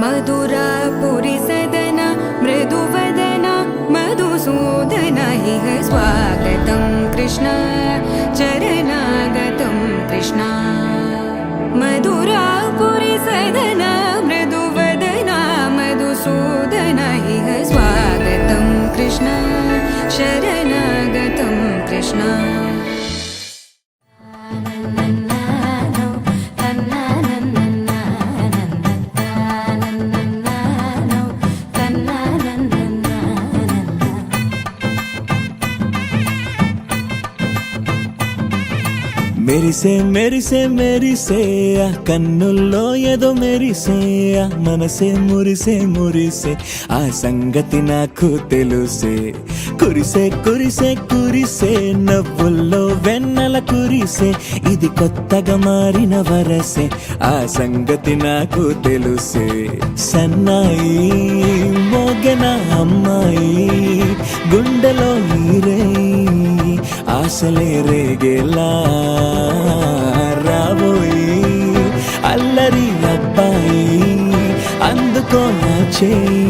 मधुरापुरी सदना मृदुवदना मधुसूदन इह स्वागतं कृष्ण चरणागतं कृष्ण मधुरापुरी सदना मृदुवदना मधुसूदन इह स्वागतं कृष्ण शरणागतं कृष्ण మెరిసే మెరిసే మెరిసే ఆ కన్నుల్లో ఏదో మెరిసే ఆ మనసే మురిసే మురిసే ఆ సంగతి నాకు తెలుసే కురిసే కురిసే కురిసే నవ్వుల్లో వెన్నెల కురిసే ఇది కొత్తగా మారిన వరసే ఆ సంగతి నాకు తెలుసే సన్నాయి మోగెన అమ్మాయి గుండెలో ఈరే ఆశలే రేగేలా రాబోయి అల్లరి అబ్బాయి అందుకో నా చేయి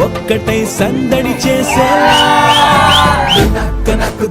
ఒక్కటై సందడి చేసేలా నాకు